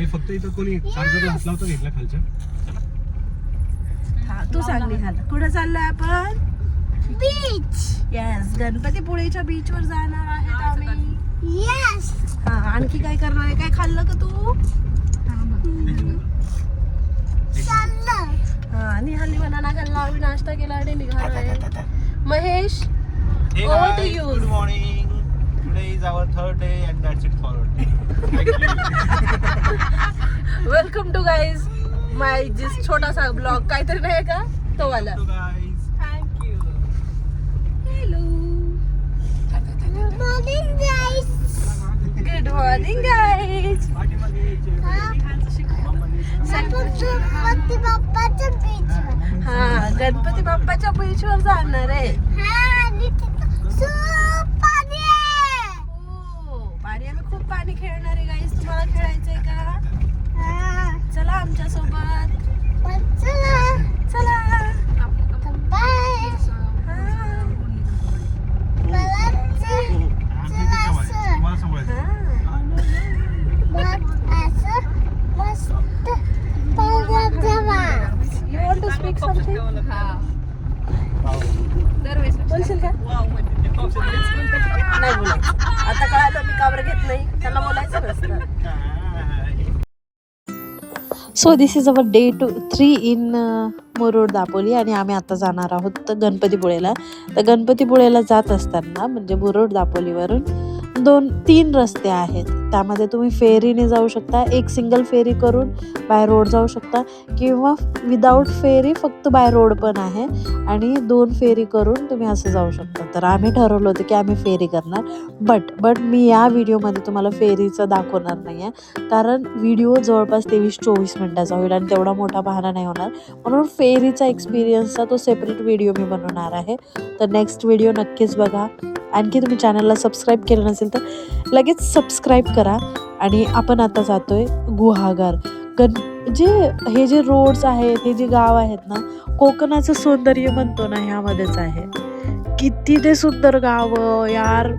फक्त इथं कोणी चार्जरला हात लावता घेतला खालच्या. हा तू सांग निहाल कुठे चाललोय आपण? बीच. येस, गणपतीपुळेच्या बीच वर जाणार आहेत आम्ही. येस. हा आणखी काय करणार आहे? काय खाल्लं का तू? हा निहाल म्हणा ना खाल्ला, आम्ही नाश्ता केला आणि निघालोय. Mahesh, Hey over to guys, you. good morning. Today is our third day and that's it for our day. Welcome to guys my जिस छोटासा ब्लॉग काहीतरी नाही का तो वाला. So guys, thank you. Hello, good morning guys. Good morning guys. हा गणपती बाप्पाच्या beach वर जाणार आहे. पाणी आम्ही खूप पाणी खेळणार आहे गाईज. तुम्हाला खेळायचंय का? चला आमच्या सोबत. चला. मला सांभाळायचं. You want to speak something? बोलशील का? नाही बोलायचं. आता कळालं मी कावर घेत नाही, त्याला बोलायचं नसतं. So this is our day 3 in Murud Dapoli आणि आम्ही आता जाणार आहोत गणपतीपुळेला. तर गणपतीपुळेला जात असताना म्हणजे मुरुड दापोलीवरून 2-3 रस्ते आहेत. त्यामध्ये तुम्ही फेरीने जाऊ शकता, एक सिंगल फेरी करून बाय रोड जाऊ शकता किंवा विदाऊट फेरी फक्त बाय रोड पण आहे आणि 2 फेरी करून तुम्ही असं जाऊ शकता. तर आम्ही ठरवलं होतं की आम्ही फेरी करणार, बट मी या व्हिडिओमध्ये तुम्हाला फेरीचं दाखवणार नाही आहे कारण व्हिडिओ जवळपास 23-24 मिनटाचा होईल आणि तेवढा मोठा बहाणा नाही होणार. म्हणून फेरीचा एक्सपिरियन्सचा तो सेपरेट व्हिडिओ मी बनवणार आहे. तर नेक्स्ट व्हिडिओ नक्कीच बघा. आणखी तुम्ही चॅनलला सबस्क्राईब केलं नसेल तर लगेच सबस्क्राईब करा. आणि आपण आता जातोय गुहागर. हे जे रोड्स आहेत, हे जे गाव आहेत ना, कोकणाचं सौंदर्य म्हणतो ना ह्यामध्येच आहे. किती ते सुंदर गावं यार,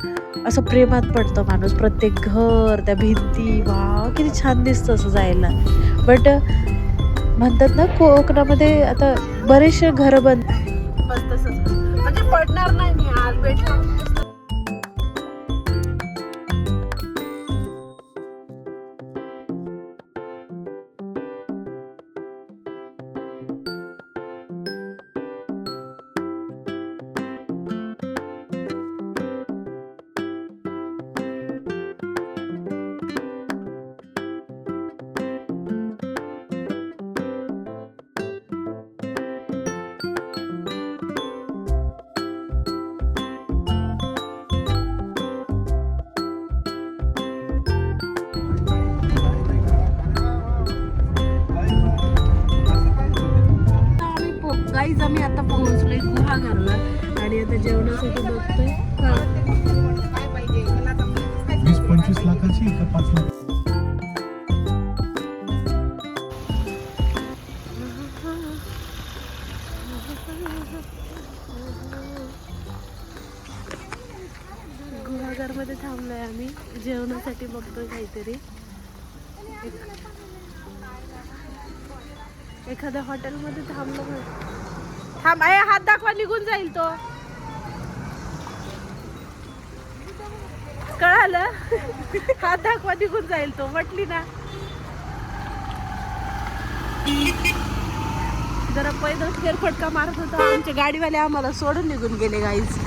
असं प्रेमात पडतं माणूस. प्रत्येक घर, त्या भिंती, वा किती छान दिसतं असं जायला. बट म्हणतात ना कोकणामध्ये आता बरेचसे घरं बंद बस तसंच म्हणजे पडणार नाही मी आज भेटणार. गाईज आम्ही आता पोहोचलोय गुहागरला आणि आता जेवणासाठी बघतोय. 20-25 लाखाची का 5 लाख? गुहागरमध्ये थांबलोय आम्ही जेवणासाठी बघतोय काहीतरी. एखाद्या हॉटेलमध्ये थांबलो. थांब आहे, हात दाखवा निघून जाईल तो. कळालं? हात दाखवा निघून जाईल तो, म्हटली ना. जरा पैदल फेरफटका मारत होता. आमचे गाडीवाले आम्हाला सोडून निघून गेले गाईज.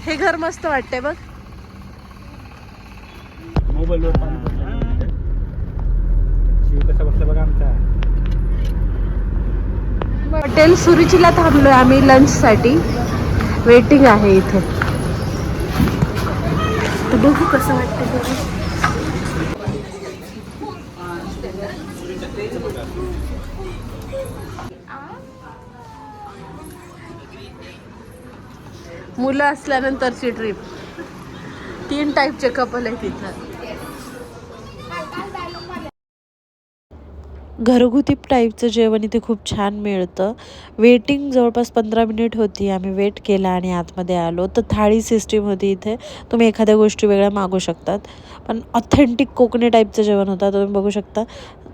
हे घर मस्त वाटतंय बघ. मोबाईलवर पाणी पडलं. शिव कसा बसला बघा आमचा. हॉटेल सुरुचीला थांबलोय आम्ही लंचसाठी. वेटिंग आहे इथे. तर बघू कसं वाटतं. मुलं असल्यानंतरची ट्रिप. 3 टाईपचे कपल आहेत तिथं. घरगुती टाईपचं जेवण इथे खूप छान मिळतं. वेटिंग जवळपास 15 मिनिट होती. आम्ही वेट केला आणि आतमध्ये आलो. तर थाळी सिस्टीम होती इथे. तुम्ही एखाद्या गोष्टी वेगळ्या मागू शकतात. पण ऑथेंटिक कोकणी टाईपचं जेवण होतं. तुम्ही बघू शकता.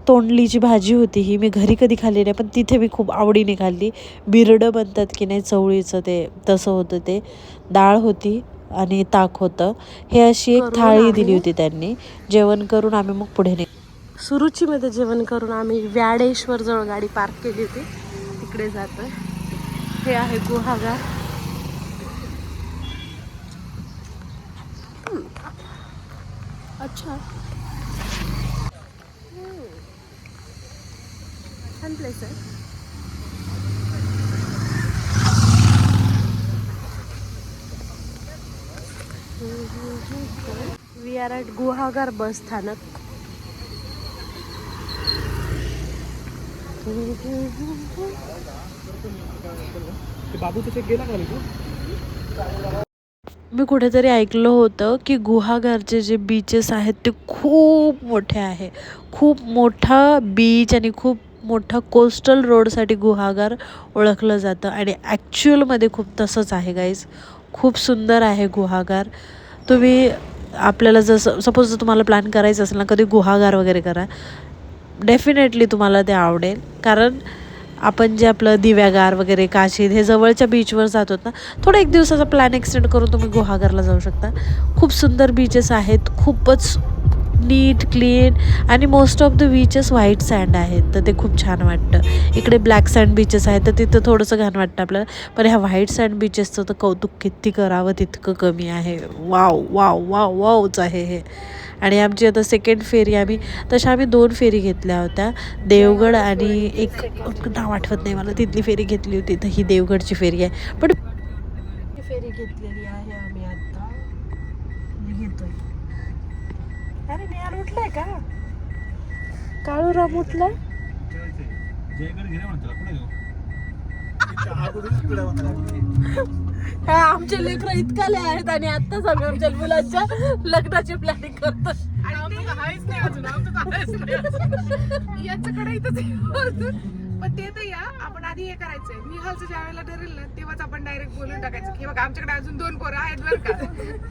तोंडलीची भाजी होती. ही मी घरी कधी खाल्ली नाही, पण तिथे मी खूप आवडीने खाल्ली. बिरडं बनतात की नाही चवळीचं, ते तसं होतं ते. डाळ होती आणि ताक होतं. हे अशी एक थाळी दिली होती त्यांनी. जेवण करून आम्ही मग पुढे सुरुचीमध्ये जेवण करून आम्ही व्याडेश्वर जवळ गाडी पार्क केली होती, तिकडे जातोय. हे आहे गुहागर. अच्छा, छान प्लेस आहे. वी आर ॲट गुहागर बस स्थानक. मी कुठेतरी ऐकलं होतं की गुहागरचे जे बीचेस आहेत ते खूप मोठे आहे. खूप मोठा बीच आणि खूप मोठा कोस्टल रोडसाठी गुहागर ओळखलं जातं आणि ॲक्च्युअलमध्ये खूप तसंच आहे गाईज. खूप सुंदर आहे गुहागर. तुम्ही आपल्याला जसं सपोज जर तुम्हाला प्लॅन करायचं असेल ना, कधी गुहागर वगैरे करा. डेफिनेटली तुम्हाला ते आवडेल. कारण आपण जे आपलं दिव्यागार वगैरे काशीद हे जवळच्या बीचवर जातो ना, थोडा एक दिवसाचा प्लॅन एक्सटेंड करून तुम्ही गुहागरला जाऊ शकता. खूप सुंदर बीचेस आहेत. खूपच नीट क्लीन आणि most of the beaches white sand आहेत, तर ते खूप छान वाटतं. इकडे ब्लॅक सँड बीचेस आहेत तर तिथं थोडंसं घाण वाटतं आपल्याला. पण ह्या व्हाईट सँड बीचेसचं तर कौतुक किती करावं तितकं कमी आहे. वाव वाव वाव वावच आहे हे. आणि आमची आता सेकंड फेरी तशा आम्ही 2 फेरी घेतल्या होत्या. देवगड आणि एक नाव आठवत नाही मला, तिथली फेरी घेतली होती. तर ही देवगडची फेरी आहे. पण फेरी घेतलेली आहे आम्ही आता, घेतोय. अरे नेहाल उठलाय का? काळूराम उठलाय. आमचे लेकरं इतकाले आहेत आणि आत्ताच आम्ही आमच्या मुलांच्या लग्नाची प्लॅनिंग करतो. याच्याकडे इथंच पण ते तर या आपण आधी हे करायचंय. निहालचं ज्या वेळेला ठरेल ना तेव्हाच आपण डायरेक्ट बोलून टाकायचं की बघा आमच्याकडे अजून 2 पोरं आहेत बरं का,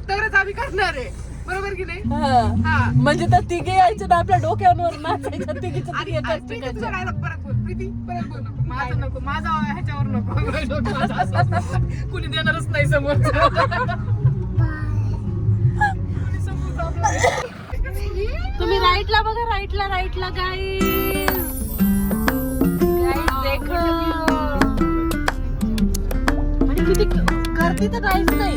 तरच आम्ही करणार आहे. बरोबर की नाही? हा, म्हणजे तर तिघे यायचे ना आपल्या डोक्यावर नाचायचं. तिघीचं आणि तिघी एकाच प्रीती ठिकाणी. तुझं डायलॉग परत बोल. प्रीती परत बोल नको. माझं नको, माझा ह्याच्यावर नको. कुणी देणारच नाही समोर. तुम्ही राईटला बघा, राईटला गाईज देखो. आणि किती गर्दी तर काहीच नाही.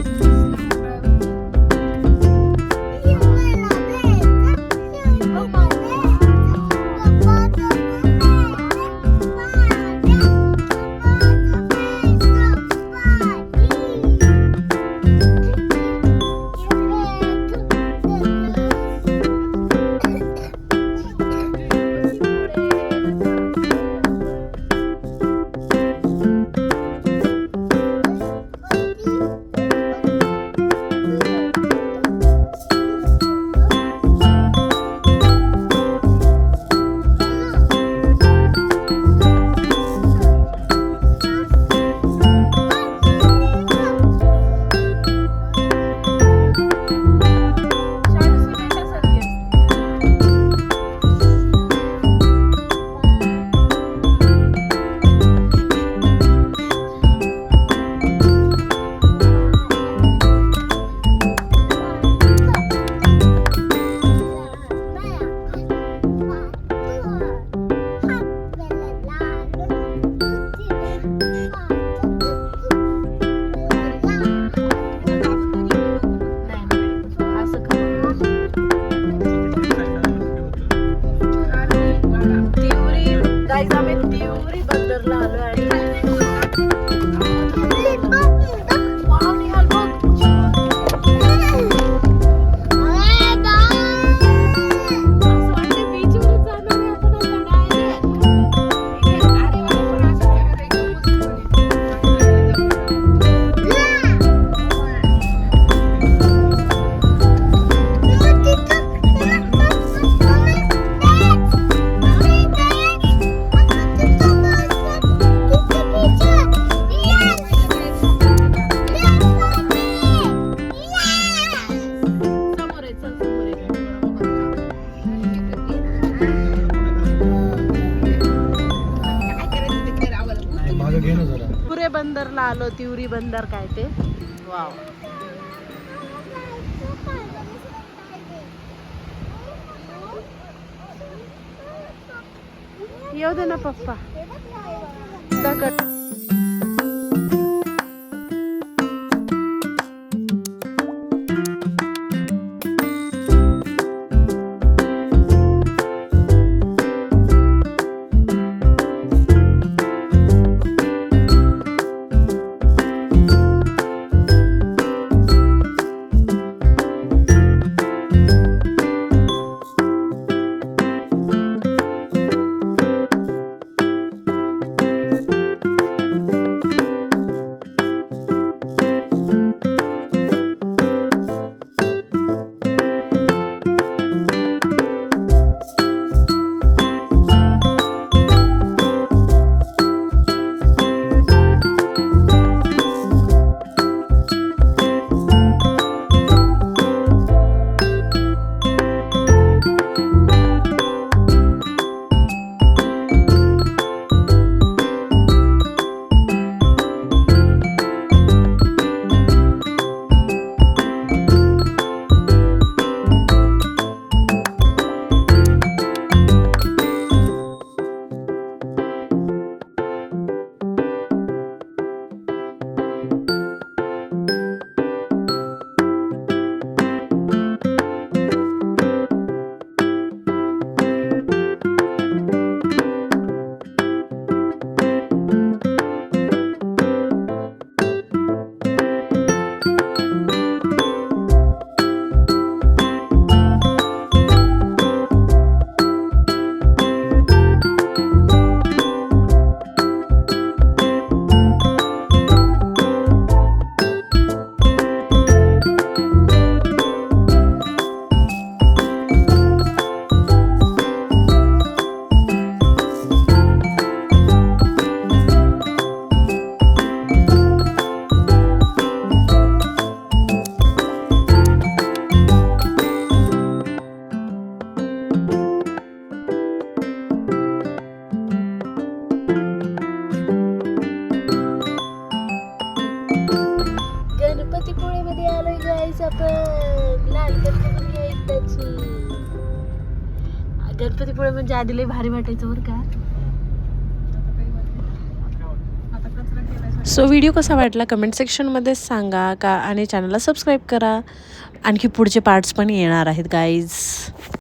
आलो तिवरी बंदर काय ते. वाव. येऊ दे ना पप्पा. दगड. गणपतीपुळेमध्ये आलोय गाईस आपण. लाल गणपती आहे एकदाची. गणपतीपुळे म्हणजे आधी लय भारी वाटायचं बरं का. सो व्हिडिओ कसा वाटला कमेंट सेक्शनमध्ये सांगा का आणि चॅनलला सबस्क्राईब करा. आणखी पुढचे पार्ट्स पण येणार आहेत गाईज.